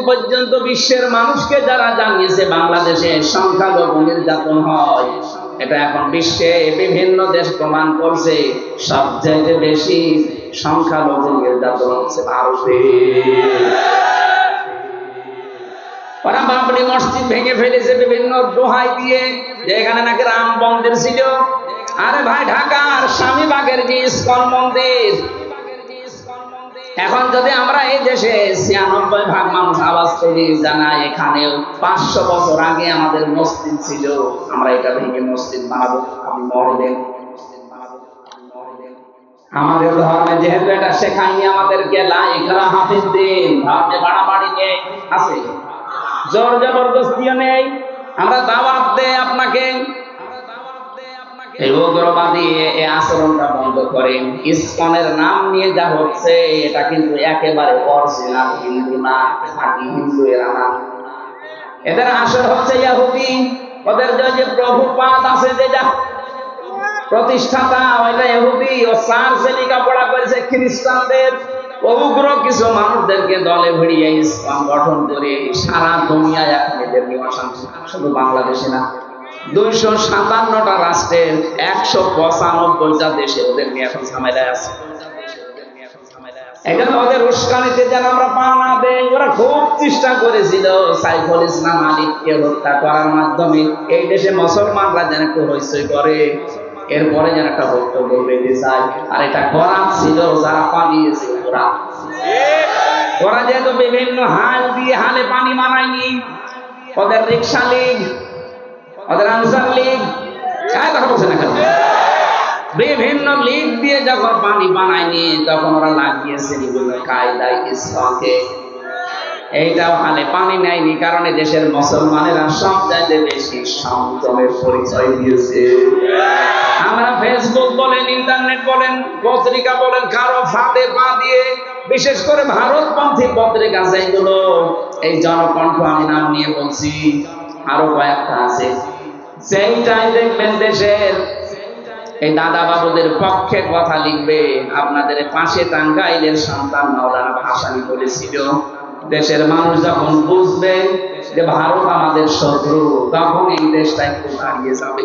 পর্যন্ত বিশ্বের মানুষকে যারা জানিয়েছে বাংলাদেশে সংখ্যালঘু নির্যাতন হয়, এটা এখন বিশ্বে বিভিন্ন দেশ প্রমাণ করছে সবচেয়ে বেশি সংখ্যালঘু নির্যাতন হচ্ছে ভারতে। ওরা বাবরি মসজিদ ভেঙে ফেলেছে বিভিন্ন দোহাই দিয়ে, যে এখানে নাকি রাম মন্দির ছিল। আরে ভাই, ঢাকার স্বামীবাগের যে ইস্কন মন্দির, এখন যদি আমরা এই দেশে ৯৬% মানুষ আওয়াজ করি জানাই এখানেও ৫০০ বছর আগে আমাদের মসজিদ ছিল, আমরা এটা ভেঙে মসজিদ বানাবো, আপনি মরবেন। আমাদের ধর্মে যেহেতু এটা শেখায়নি আমাদেরকে, লা ইকরাহা ফিদ্দীন, ধর্মে বাড়াবাড়ি নেই, আছে জোর জবরদস্তিও নেই। আমরা দাওয়াত দেই আপনাকে, এই উগ্রবাদী এই আচরণটা বন্ধ করেন। ইসকনের নাম নিয়ে যা হচ্ছে এটা কিন্তু একেবারে অরিজিনাল হিন্দু না, খাঁটি হিন্দু এরা না। এদের আসল হচ্ছে ইহুদি। ওদের যে প্রভুপাদ আছে, যেটা প্রতিষ্ঠাতা, ওইটা ইহুদি। ও চার্চে লেখাপড়া করেছে খ্রিস্টানদের। উগ্র কিছু মানুষদেরকে দলে ভিড়িয়ে ইসলাম গঠন করে সারা দুনিয়ায় এখন এদের নিয়ে অশান্তি, শুধু বাংলাদেশে না, ২৫৭টা রাষ্ট্রের ১৯৫টা দেশে ওদের নিয়ে এখন ঝামেলায় আছে। এখানে ওদের উস্কানিতে যেন আমরা পা না দেই। ওরা খুব চেষ্টা করেছিল সাইফুল ইসলাম আলিফকে হত্যা করার মাধ্যমে এই দেশে মুসলমানরা যেন একটু হইচই করে, এরপরে যেন একটা বক্তব্য বেঁধে যায়। আর এটা করা ছিল যারা পালিয়েছে ওরা যেহেতু বিভিন্ন হাল দিয়ে হালে পানি মানায়নি, ওদের রিক্সা লীগ, ওদের আনসার লীগ, কথা বলছে না কেন, বিভিন্ন লীগ দিয়ে যখন পানি বানায়নি তখন ওরা লাগিয়েছে বিভিন্ন কায়দায় ইসলামকে। এইটাও হালে পানি নেয়নি, কারণে দেশের মুসলমানেরা সব চাইতে বেশি সংযমের পরিচয় দিয়েছে। আমরা ফেসবুক বলেন, ইন্টারনেট বলেন, পত্রিকা বলেন, কারো ফাঁদে পা দিয়ে, বিশেষ করে ভারতপন্থী পত্রিকা যেগুলো, এই জনকণ্ঠ আমি নাম নিয়ে বলছি, আরো কয়েকটা আছে, সেইটাই দেখবেন দেশের এই দাদা বাবুদের পক্ষে কথা লিখবে। আপনাদের পাশে টাঙ্গাইলের সন্তান মাওলানা ভাসানী বলেছিল, দেশের মানুষ যখন বুঝবে যে ভারত আমাদের শত্রু, তখন এই দেশটা একটু দাঁড়িয়ে যাবে।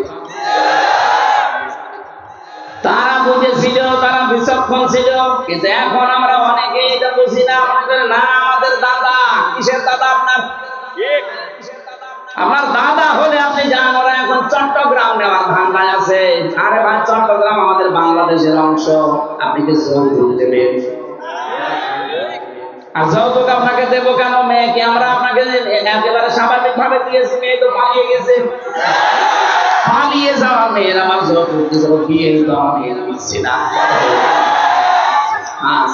তারা বুঝেছিল, তারা বিচক্ষণ ছিল, কিন্তু এখন আমরা অনেকে এটা বুঝি না। না, আমাদের দাদা, কিসের দাদা আপনার? আমার দাদা হলে আপনি যান, ওরা এখন চট্টগ্রাম নেওয়ার ধান্দায় আছে। আরে ভাই, চট্টগ্রাম আমাদের বাংলাদেশের অংশ, আপনি কি যৌতুক দেবেন? আর যৌতুক আপনাকে দেবো কেন? মেয়েকে আমরা আপনাকে একেবারে স্বাভাবিক ভাবে দিয়েছি, মেয়ে তো পালিয়ে গেছে। পালিয়ে যাওয়া মেয়ের আমার যৌতুক দিয়েছিল, বিয়ে তো আমি দিচ্ছি না।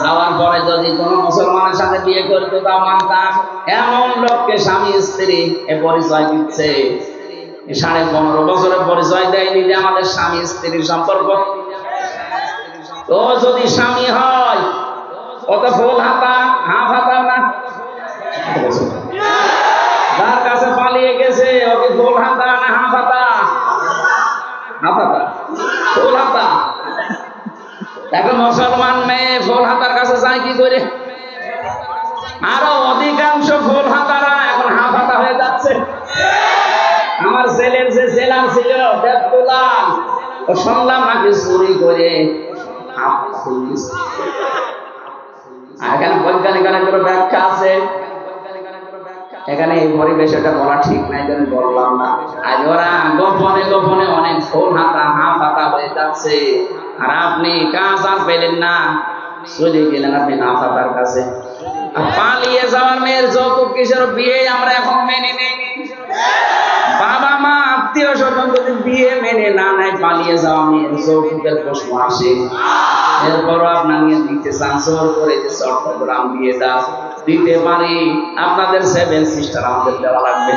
যাওয়ার পরে যদি কোন মুসলমানের সাথে বিয়ে করতো তা মানতাম। এমন লোককে স্বামী স্ত্রী এ পরিচয় দিচ্ছে, 15.5 বছরের পরিচয় দেয়নি যে আমাদের স্বামী স্ত্রীর সম্পর্ক। তো যদি স্বামী হয়, ও তো ফুল হাতা হাফ হাতা না। যার কাছে পালিয়ে গেছে ওকে ফুল হাতা না হাফ হাতা? হাফ হাতা, ফুল হাতা। এখন মুসলমান মেয়ে ফুল হাতার কাছে যায় কি করে? আরো অধিকাংশ ফুল হাতারা এখন হাফ হাতা হয়ে যাচ্ছে। আমার ছেলের যে জেলার ছিল দেবদুলাল, ও শুনলাম নাকি চুরি করে এখানে বৈজ্ঞানিক অনেকগুলো ব্যাখ্যা আছে। এখানে এই পরিবেশে এটা বলা ঠিক নাই, যেন বললাম না। আজ ওরা গোপনে গোপনে অনেক ফুল হাতা হাফ হাতা হয়ে যাচ্ছে, আর আপনি কাজ আর পেলেন না, চলে গেলেন আপনি হাফ হাতার কাছে। পালিয়ে যাওয়ার মেয়ের যৌতুক কিসের? বিয়ে আমরা এখন মেনে নেইনি। বাবা মা আত্মীয় স্বজন যদি বিয়ে মেনে না নেয়, পালিয়ে যাওয়া মেয়ের যৌতুকের প্রশ্ন আসে। এরপরও আপনার নিয়ে দিতে চান, জোর করে যে চট্টগ্রাম দিয়ে দাও, দিতে পারি। আপনাদের 7 সিস্টার আমাদের দেওয়া লাগবে।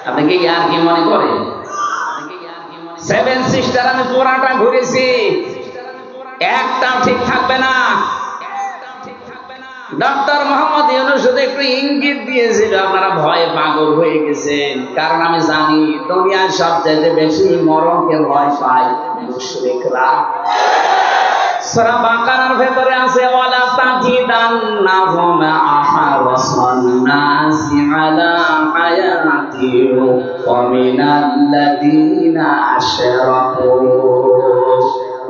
আপনি কি আর কি মনে করেন? 7 সিস্টার আমি পুরাটা ঘুরেছি, একটাও ঠিক থাকবে না। ডক্টর মোহাম্মদ ইউনূস শুধু একটু ইঙ্গিত দিয়েছিল, আপনারা ভয়ে পাগল হয়ে গেছেন। কারণ আমি জানি দুনিয়ার সবচেয়ে বেশি মরণকে ভয় পায় মুশরিকরা। সূরা বাকারার ভেতরে আছে ওয়ালা তাজিদান্নাহুম আহরাসান নাসি আলা হায়াতি ওয়া মিনাল্লাযীনা আশরাকু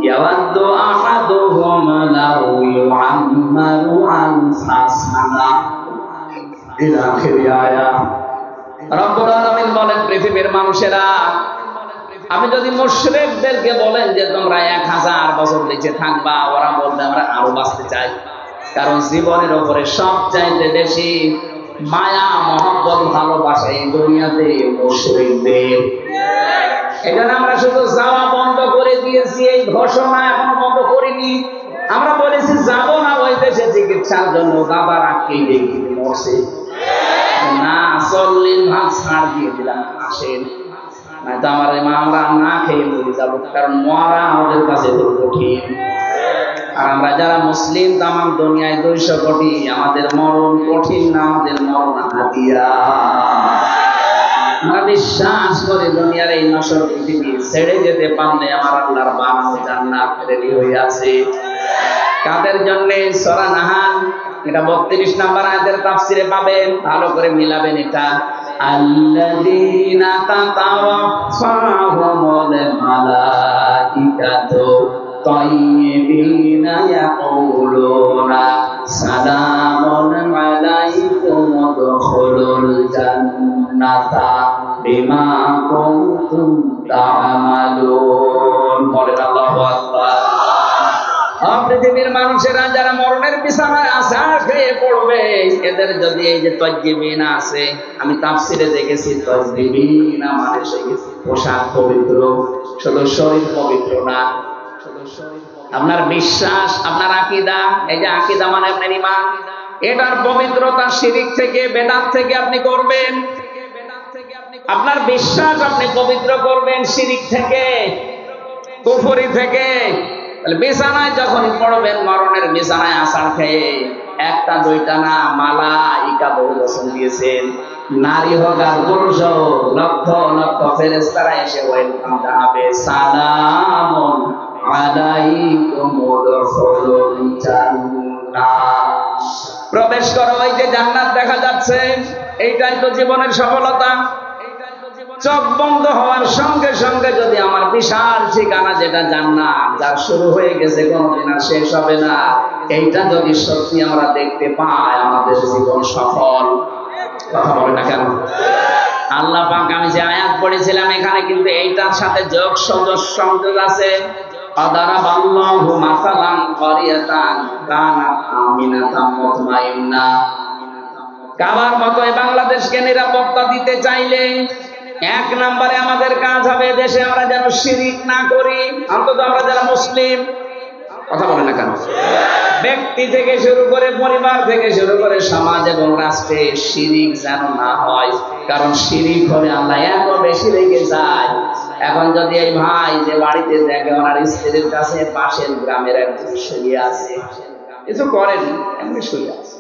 ইয়াওয়াদ্দু আহাদুহুম লাউ ইউআম্মারু আলফা সানা ইলা আখিরি আয়াত। রব্বুল আলামিন বলেন, পৃথিবীর মানুষেরা, আমি যদি মুশরিকদেরকে বলেন যে তোমরা 1000 বছর বেঁচে থাকবা, ওরা বলবে আমরা আরো বাঁচতে চাই। কারণ জীবনের উপরে সবচাইতে বেশি মায়া মহব্বত ভালোবাসা এই দুনিয়াতে মুশরিকদের। এজন্য আমরা শুধু যাওয়া বন্ধ করে দিয়েছি, এই ঘোষণা এখনো বন্ধ করিনি। আমরা বলেছি যাব না ওই দেশে চিকিৎসার জন্য, বাবার আটকে দেখি মরছে না, 40 ভাগ ছাড় দিয়ে দিলাম, আসেন নয়তো আমার আমরা না খেয়ে মরে যাবো। কারণ মরা আমাদের কাছে খুব কঠিন। আর আমরা যারা মুসলিম তামাম দুনিয়ায় 200 কোটি, আমাদের মরণ কঠিন না, আমাদের মরণ হাতিয়া। আমরা বিশ্বাস করি দুনিয়ার এই নশ্বর পৃথিবী ছেড়ে যেতে পারলে আমার আল্লাহর বানানো জান্নাত রেডি হয়ে আছে। কাদের জন্য? সূরা নাহাল, এটা 32 নম্বর আয়াতের তাফসিরে পাবেন, ভালো করে মিলাবেন এটা। আল্লাযীনা তাতাওয়াফাহুমুল মালাইকাতু তাইয়্যিবিনা ইয়াকুলুনা সালামুন আলাইকুম উদখুলুল জান্নাতা বিমা কুনতুম তা'মালুন। বলেন আল্লাহু আকবার। পৃথিবীর মানুষেরা যারা মরণের বিছানায় আছাড় খেয়ে পড়বে, এদের যদি এই যে তাইয়্যিবিন আছে, আমি তাফসিরে দেখেছি তাইয়্যিবিন মানে সেই পোশাক পবিত্র, শুধু শরীর পবিত্র না, আপনার বিশ্বাস, আপনার আকীদা, এই যে আকীদা মানে আপনার ঈমান, এটার পবিত্রতা শিরক থেকে, বেদাত থেকে আপনি করবেন। আপনার বিশ্বাস আপনি পবিত্র করবেন শিরক থেকে, কুফরি থেকে। বিছানায় যখন পড়বেন, মরণের বিছানায় আছাড় খেয়ে, একটা দুইটা না, মালাইকা বহু বচন দিয়েছেন, নারী হোক আর পুরুষ হোক, লক্ষ লক্ষ ফেরেশতারা এসে ওয়েলকাম জানাবে, সালামুন আলাইকুম উদখুলুল জান্নাহ। প্রবেশ করো, ওই যে জান্নাত দেখা যাচ্ছে, এইটাই তো জীবনের সফলতা। চোখ বন্ধ হওয়ার সঙ্গে সঙ্গে যদি আমার বিশাল ঠিকানা যেটা জান্নাত, যার শুরু হয়ে গেছে কোনদিন আর শেষ হবে না, এইটা যদি সত্যি আমরা দেখতে পাই, আমাদের জীবন সফল। কথা বলে না কেন? আল্লাহ পাক আমি যে আয়াত পড়েছিলাম, এখানে কিন্তু এইটার সাথে যোগ সংযোগ আছে। আদারাবাল্লাহু মাসালান ক্বরিয়াতান কানাত আমিনাতাম মুতমাইন্না। কাবার মতো বাংলাদেশকে নিরাপত্তা দিতে চাইলে 1 নম্বরে আমাদের কাজ হবে দেশে আমরা যেন শিরিক না করি, অন্তত আমরা যারা মুসলিম। কথা বলে না কেন? ব্যক্তি থেকে শুরু করে, পরিবার থেকে শুরু করে, সমাজ এবং রাষ্ট্রে শিরিক যেন না হয়। কারণ শিরিক হলে আল্লাহ এত বেশি রেগে যায়। এখন যদি এই ভাই যে বাড়িতে দেখে ওনার স্ত্রীর কাছে পাশের গ্রামের একজন শুয়ে আছে, কিছু করেন, এমনি শুয়ে আছে,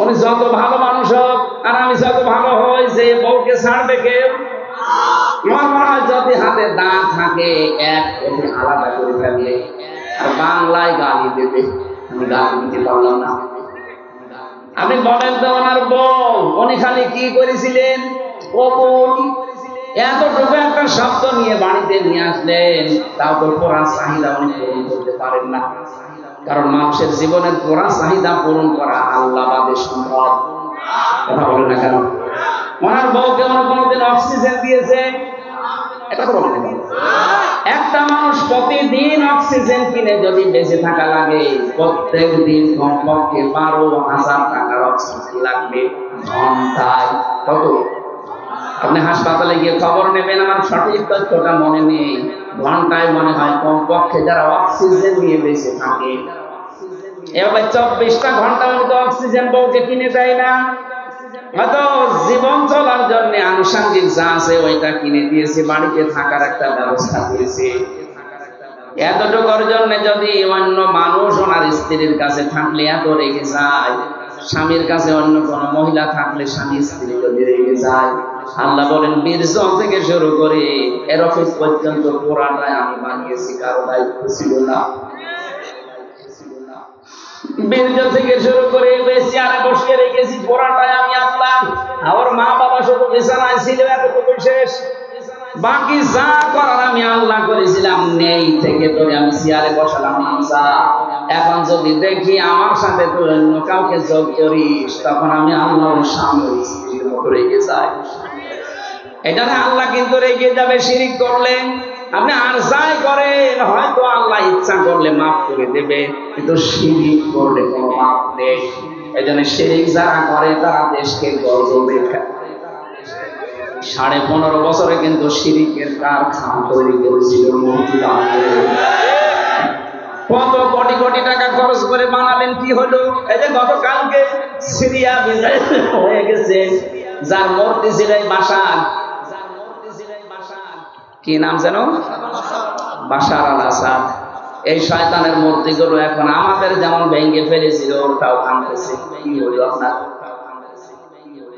উনি যত ভালো মানুষ হোক আর আমি যত ভালো হই, যে বউকে ছাড়বে কেউ? আমার মনে হয় যদি হাতে দাঁত থাকে, এক ওকে আলাদা করে ফেললে, আর বাংলায় গালি দেবে, আমি গালি দিতে পারলাম না। আপনি বলেন তো, ওনার বউ উনি খালি কি করেছিলেন? কবুল। এতটুকু একটা শব্দ নিয়ে বাড়িতে নিয়ে আসলেন, তাও তো পুরা চাহিদা উনি পূরণ করতে পারেন না। কারণ মানুষের জীবনের পুরা চাহিদা পূরণ করা আল্লাহ বাদে সম্ভব। কথা বলেন না কেন? ওনার বউকে উনি কোনোদিন অক্সিজেন দিয়েছে? এটা তো বলেন না। একটা মানুষ প্রতিদিন অক্সিজেন কিনে যদি বেঁচে থাকা লাগে, প্রত্যেক দিন কমপক্ষে 12,000 টাকার অক্সিজেন লাগবে ঘন্টায়। কত? আপনি হাসপাতালে গিয়ে খবর নেবেন, আমার সঠিক তথ্যটা মনে নেই, ঘন্টায় মনে হয় কমপক্ষে যারা অক্সিজেন নিয়ে বেঁচে থাকে, এভাবে 24টা ঘন্টা মতো অক্সিজেন বউকে কিনে দেয় না। হয়তো জীবন চলার জন্য আনুষঙ্গিক যা আছে ওইটা কিনে দিয়েছে, বাড়িতে থাকার একটা ব্যবস্থা করেছে। এতটুকুর জন্য যদি অন্য মানুষ ওনার স্ত্রীর কাছে থাকলে এত রেগে যায়, স্বামীর কাছে অন্য কোন মহিলা থাকলে স্বামী স্ত্রী যদি রেগে যায়, আল্লাহ বলেন বীর্য থেকে শুরু করে এরফিস পর্যন্ত পুরাটাই আমি বানিয়েছি, কারো দায়িত্ব ছিল না। বীর্য থেকে শুরু করে চেয়ারে বসিয়ে রেখেছি, পুরাটাই আমি আল্লাহ। আমার মা বাবা শুধু বিছানায় ছিল, এতটুকু শেষ। বাকি যা করার আমি আল্লাহ করেছিলাম। নেই থেকে তোরে আমি চেয়ারে বসালাম হামজা। এখন যদি দেখি আমার সাথে তুই অন্য কাউকে যোগ করিস, তখন আমি আল্লাহর সামনে স্ত্রীর মতো রেগে যাই। এটা আল্লাহ কিন্তু রেগে যাবে শিরিক করলে। আপনি আর যাই করেন, হয়তো আল্লাহ ইচ্ছা করলে মাফ করে দেবে, কিন্তু শিরিক করলে কোনো মাফ নেই। এই জন্য শিরিক যারা করে তারা দেশকে গজবে খায়। 15.5 বছরে কিন্তু শিরিকের কারখানা তৈরি করেছিল মূর্তিবাদ। কত কোটি কোটি টাকা খরচ করে বানালেন, কি হলো? এই যে গতকালকে সিরিয়া বিজয় হয়ে গেছে, যার মূর্তি ছিল বাশার, কি নাম যেন, বাশার আল আসাদ। এই শয়তানের মূর্তিগুলো এখন আমাদের যেমন ভেঙে ফেলেছিল, ওটাও ভাঙতেছে। কি হলো আপনার?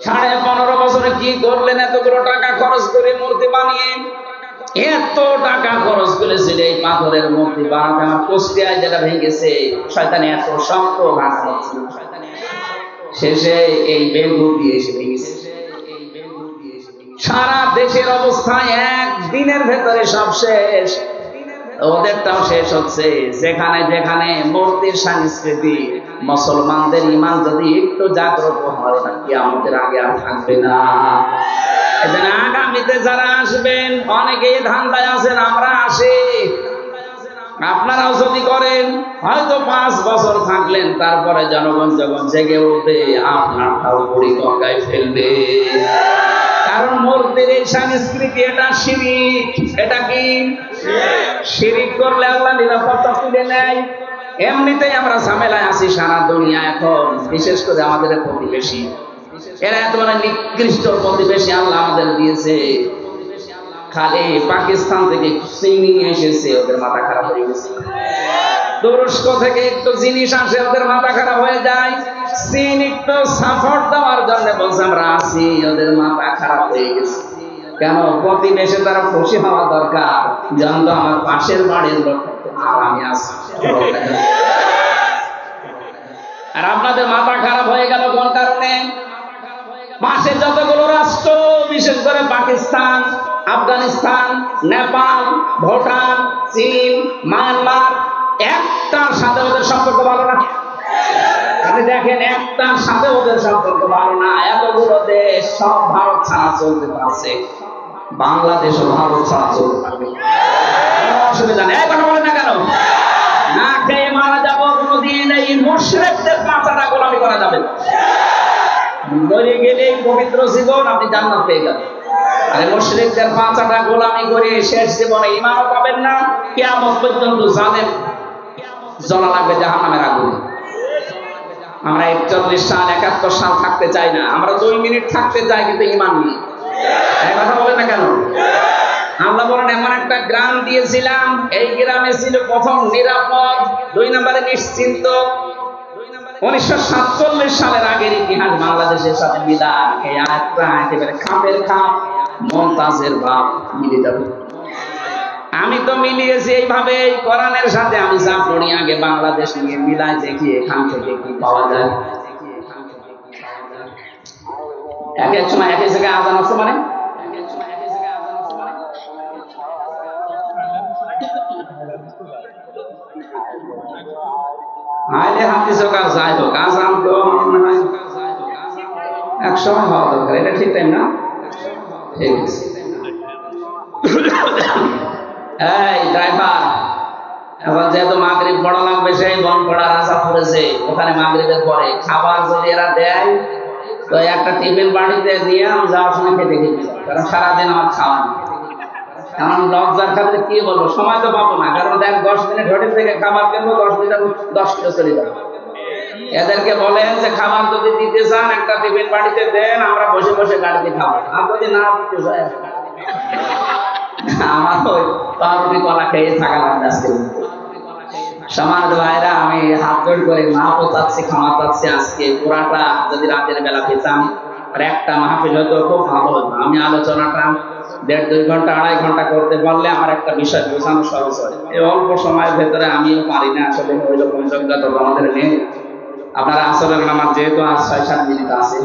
15.5 বছরে কি করলেন? এতগুলো টাকা খরচ করে মূর্তি বানিয়ে, এত টাকা খরচ করেছিল এই পাথরের মূর্তি বানাতে। আমার কুষ্টিয়ায় যেটা ভেঙেছে, শয়তানে এত শক্ত ভাঙা হচ্ছিল, শেষে এই বেলু দিয়ে এসে ভেঙেছে। সারা দেশের অবস্থা একদিনের ভেতরে সব শেষ, ওদেরটাও শেষ হচ্ছে। যেখানে যেখানে মূর্তির সংস্কৃতি, মুসলমানদের ঈমান যদি একটু জাগ্রত হয়, কিয়ামতের আগে আর থাকবে না। এজন্য আগামীতে যারা আসবেন, অনেকেই ধান্দায় আছেন আমরা আসি, আপনারাও যদি করেন, হয়তো 5 বছর থাকলেন, তারপরে জনগণ যখন জেগে উঠবে, আপনারটাও পরিকল্পনায় ফেলবে। কারণ মূর্তির এই সংস্কৃতি, এটা শিরিক। এটা কি শিরিক করলে আল্লাহ নিরাপত্তা তুলে নেয়। এমনিতেই আমরা ঝামেলায় আছি সারা দুনিয়া এখন, বিশেষ করে আমাদের প্রতিবেশী। এরা এত মানে নিকৃষ্ট প্রতিবেশী আল্লাহ আমাদের দিয়েছে। খালি পাকিস্তান থেকে চিনি এসেছে, ওদের মাথা খারাপ হয়ে গেছে। তুরস্ক থেকে একটু জিনিস আসে, ওদের মাথা খারাপ হয়ে যায়। চীন একটু সাপোর্ট দেওয়ার জন্য বলছে আমরা আছি, ওদের মাথা খারাপ হয়ে গেছে। কেন? প্রতিবেশে তারা খুশি হওয়া দরকার, জানতো আমার পাশের বাড়ির লোক আমি আছি। আর আপনাদের মাথা খারাপ হয়ে গেল কোন কারণে? পাশে যতগুলো রাষ্ট্র, বিশেষ করে পাকিস্তান, আফগানিস্তান, নেপাল, ভুটান, চীন, মায়ানমার, একটার সাথে ওদের সম্পর্ক ভালো না। আপনি দেখেন, একটার সাথে ওদের সম্পর্ক ভালো না। এতগুলো দেশ সব ভারত ছাড়া চলতে পারছে, বাংলাদেশও ভারত ছাড়া চলতে পারবে, অসুবিধা নেই। কথা বলেন না কেন? না খেয়ে মারা যাবো কোনদিন, এই মুশরিকদের পাঁচাটা গোলামি করা যাবে না। মরে গেলে পবিত্র জীবন আপনি জান্নাত পেয়ে যাবেন। আর মুশরিকদের পাঁচাটা গোলামি করে শেষ জীবনে ঈমানও পাবেন না। কিয়ামত পর্যন্ত জালেম জ্বলা লাগবে জাহান্নামের আগুনে। আমরা 41 সাল 71 সাল থাকতে চাই না, আমরা 2 মিনিট থাকতে চাই, কিন্তু ঈমান নেই। এই কথা বলেন না কেন? আল্লাহ বলেন এমন একটা গ্রাম দিয়েছিলাম, এই গ্রামে ছিল প্রথম নিরাপদ, 2 নম্বরে নিশ্চিন্ত। 1947 সালের আগের ইতিহাস বাংলাদেশের সাথে মিলান, এই আয়াতটা একেবারে খাপের খাপ, মমতাজের ভাব মিলে যাবে। আমি তো মিলিয়েছি এইভাবে, এই কোরআনের সাথে আমি যা পড়ি আগে বাংলাদেশ নিয়ে মিলাই দেখি এখান থেকে কি পাওয়া যায়। এক এক সময় এক এক জায়গায় আজান আছে, মানে আইলে হাতি সরকার যাই হোক, আজান তো মনে হয় এক সময় হওয়া দরকার। এটা ঠিক টাইম না? ঠিক আছে। এই ড্রাইভার, এখন যেহেতু মাগরিব পড়া লাগবে, সেই বন পড়ার আশা পড়েছে, ওখানে মাগরিবের পরে খাবার যদি এরা দেয়, তো একটা টিফিন বাড়িতে দিয়ে আমি যাওয়ার সময় খেতে খেতে, কারণ সারাদিন আমার খাওয়া নেই। কারণ লজ্জার খাতে কি বলবো, সময় তো পাবো না। কারণ দেখ 10 মিনিট হোটেল থেকে খাবার কিনবো, 10 মিনিট 10 কিলো চলে যাবে। এদেরকে বলেন যে খাবার যদি দিতে চান একটা টিফিন বাড়িতে দেন, আমরা বসে বসে গাড়িতে খাবো। আর যদি না দিতে চায়, আমার ওই পাউরুটি কলা খেয়ে থাকা লাগবে আজকে। সমাজ ভাইরা, আমি হাত জোড় করে মাপও চাচ্ছি, ক্ষমা চাচ্ছি, আজকে পুরাটা যদি রাতের বেলা পেতাম আর একটা মাহফিল হয়তো খুব ভালো হতো, আমি আলোচনাটা 1.5-2 ঘন্টা 2.5 ঘন্টা করতে পারলে আমার একটা বিষয় বোঝানো সহজ হয়। এই অল্প সময়ের ভেতরে আমিও পারি না, আসলে ওইরকম যোগ্যতা আমাদের নেই। আপনারা আসরের নামাজ যেহেতু আজ 6-7 মিনিট আছে,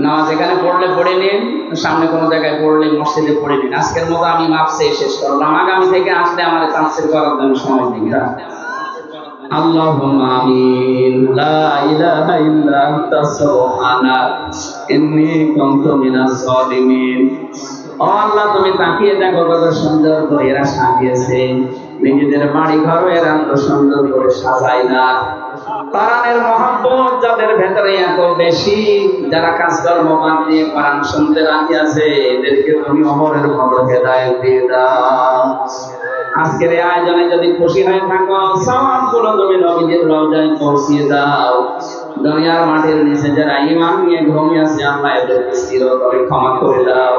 নামাজ এখানে পড়লে পড়ে নিন, সামনে কোনো জায়গায় পড়লে মসজিদে পড়ে নিন। আজকের মতো আমি মাপসে শেষ করলাম, আগামী থেকে আসলে আমার তাফসীর করার জন্য সময় দিন। আল্লাহুম্মা আমিন। লা ইলাহা ইল্লা আনতা সুবহানাক ইন্নী কুনতু মিনাজ জালিমিন। ও আল্লাহ, তুমি তাকিয়ে দেখো কত সুন্দর করে এরা সাজিয়েছে, নিজেদের বাড়ি ঘর এরা এত সুন্দর করে সাজায় না। কোরআনের মহব্বত যাদের ভেতরে এত বেশি, যারা কাজকর্ম বাদ দিয়ে কোরআন শুনতে রাজি আছে, এদেরকে তুমি ওমরের মতো হেদায়েত দিয়ে দাও। আজকের এই আয়োজনে যদি খুশি হয়ে থাকো, সবগুলো তুমি নবীজির রওজায় পৌঁছিয়ে দাও। দুনিয়ার মাটির নিচে যারা ঈমান নিয়ে ঘুমিয়ে আছে, আল্লাহ এদেরকে চিরতরে ক্ষমা করে দাও।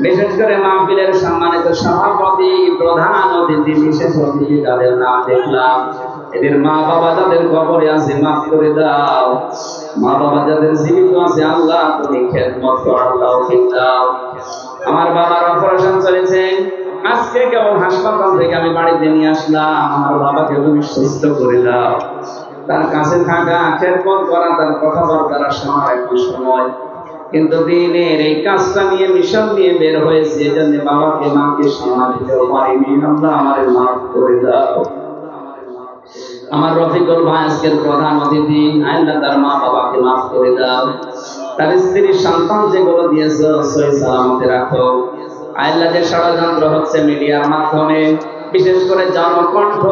বিশেষ করে মাহফিলের সম্মানিত সভাপতি, প্রধান অতিথি, বিশেষ অতিথি যাদের নাম দেখলাম, এদের মা বাবা যাদের কবরে আছে মাফ করে দাও। মা বাবা যাদের জীবিত আছে, আল্লাহ তুমি খেদমত করার তৌফিক দাও। আমার বাবার অপারেশন চলেছে, আজকে কেবল হাসপাতাল থেকে আমি বাড়িতে নিয়ে আসলাম। আমার বাবাকে তুমি সুস্থ করে দাও। তার কাছে থাকা, খেদমত করা, তার কথাবার্তা শোনার একটা সময়, কিন্তু দিনের এই কাজটা নিয়ে, মিশন নিয়ে বের হয়েছে, এজন্য বাবাকে মাকে শোনা দিতেও পারিনি। আল্লাহ আমারে মাফ করে দাও। আমার রফিকুল ভাই আজকের প্রধান অতিথি, আল্লাহ তার মা বাবাকে মাফ করে দাও। তার স্ত্রী সন্তান যেগুলো দিয়েছে সহি সালামতে রাখো। আল্লাহ যে ষড়যন্ত্র হচ্ছে মিডিয়ার মাধ্যমে, বিশেষ করে জনকণ্ঠ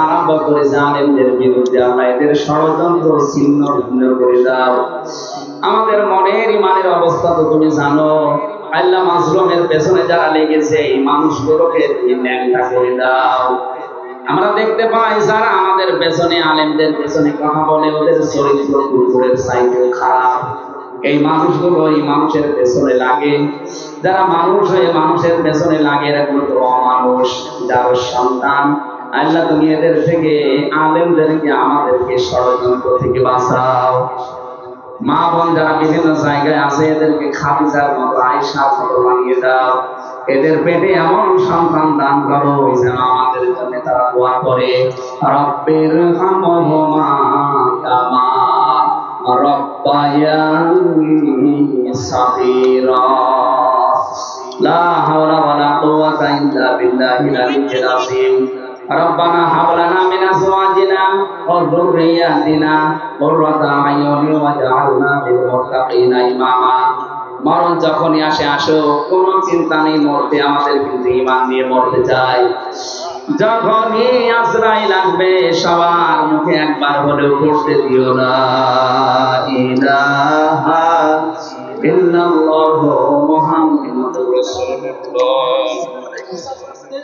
আরম্ভ করে জালেমদের বিরুদ্ধে, আল্লাহ এদের ষড়যন্ত্র ছিন্ন ভিন্ন করে দাও। আমাদের মনের ইমানের অবস্থা তো তুমি জানো। আল্লাহ মাজলুমের পেছনে যারা লেগেছে, এই মানুষগুলোকে তুমি ন্যাংটা করে দাও। আমরা দেখতে পাই যারা আমাদের পেছনে, আলেমদের পেছনে কথা বলে, ওদের চরিত্র কুকুরের চাইতে খারাপ। এই মানুষগুলো এই মানুষের পেছনে লাগে, যারা মানুষ হয়ে মানুষের পেছনে লাগে, এরা কিন্তু অমানুষ, যার সন্তান। আল্লাহ তুমি এদের থেকে, আলেমদেরকে, আমাদেরকে ষড়যন্ত্র থেকে বাঁচাও। মা বোন যারা বিভিন্ন জায়গায় আছে, এদেরকে খাদিজার মতো, আয়েশার মতো বানিয়ে দাও। এদের পেটে এমন সন্তান দান করো যেন আমাদের জন্য তারা দোয়া করে, রব্বির হামহুমা কামা রব্বায়ানি সাগীরা। লা হাওলা ওয়ালা কুওয়াতা ইল্লা বিল্লাহিল আলিয়্যিল আযীম। রব্বানা হাব লানা মিন আজওয়াজিনা ওয়া যুররিয়্যাতিনা কুররাতা আয়ুনি ওয়াজআলনা লিল মুত্তাকিনা ইমামা। মরণ যখনই আসে, আসো, কোনো চিন্তা নেই, মরতে আমাদের কিন্তু ঈমান নিয়ে মরতে চাই। যখনই আজরাইল আসবে, সবার মুখে একবার হলেও পড়তে দিও লা ইলাহা ইল্লাল্লাহু মুহাম্মাদুর রাসূলুল্লাহ।